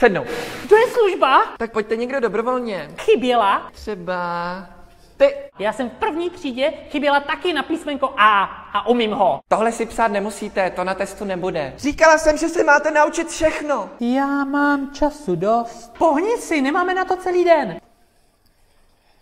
Sednout. To je služba? Tak pojďte někdo dobrovolně. Chyběla. Třeba ty. Já jsem v první třídě chyběla taky na písmenko a umím ho. Tohle si psát nemusíte, to na testu nebude. Říkala jsem, že se máte naučit všechno. Já mám času dost. Pohni si, nemáme na to celý den.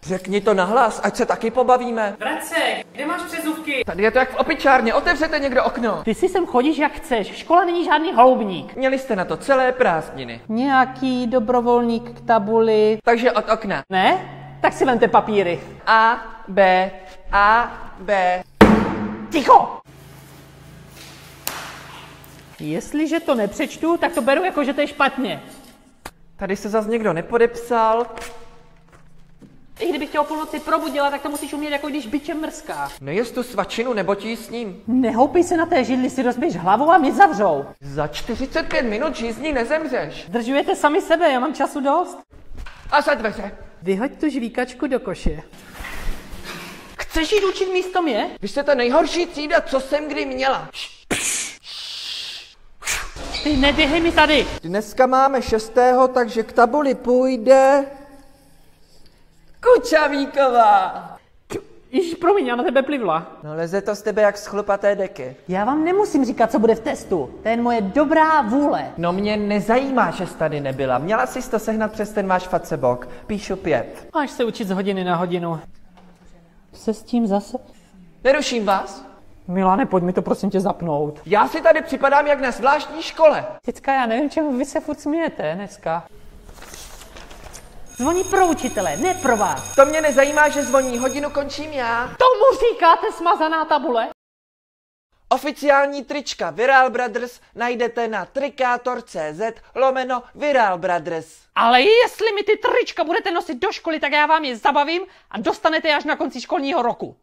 Řekni to nahlas, ať se taky pobavíme. Vracek, kde máš přezůvky? Tady je to jak v opičárně, otevřete někdo okno. Ty si sem chodíš jak chceš, škola není žádný holoubník. Měli jste na to celé prázdniny. Nějaký dobrovolník k tabuli. Takže od okna. Ne? Tak si vemte papíry. A, B. Ticho! Jestliže to nepřečtu, tak to beru jako, že to je špatně. Tady se zas někdo nepodepsal. I kdybych tě o půlnoci probudila, tak to musíš umět, jako když bičem mrská. Nejez tu svačinu, nebo ti s ním. Nehoupej se na té židli, si rozbiješ hlavu a mě zavřou. Za 45 minut žízní nezemřeš. Držujete sami sebe, já mám času dost. A za dveře. Vyhoď tu žvíkačku do koše. Chceš jít učit místo mě? Vy jste ta nejhorší třída, co jsem kdy měla. Ty neběhej mi tady. Dneska máme 6., takže k tabuli půjde... Kučavíková. Ježiš, promiň, já na tebe plivla. No leze to z tebe jak z chlupaté deky. Já vám nemusím říkat, co bude v testu. To je moje dobrá vůle. No mě nezajímá, že jsi tady nebyla. Měla jsi to sehnat přes ten váš facebok. Píšu 5. Máš se učit z hodiny na hodinu. Se s tím zase... Neruším vás? Milane, pojď mi to prosím tě zapnout. Já si tady připadám jak na zvláštní škole. Děcka, já nevím, čemu vy se furt smějete dneska. Zvoní pro učitele, ne pro vás. To mě nezajímá, že zvoní, hodinu končím já. Tomu říkáte smazaná tabule? Oficiální trička Viral Brothers najdete na trikátor.cz/Viral Brothers. Ale jestli mi ty trička budete nosit do školy, tak já vám je zabavím a dostanete je až na konci školního roku.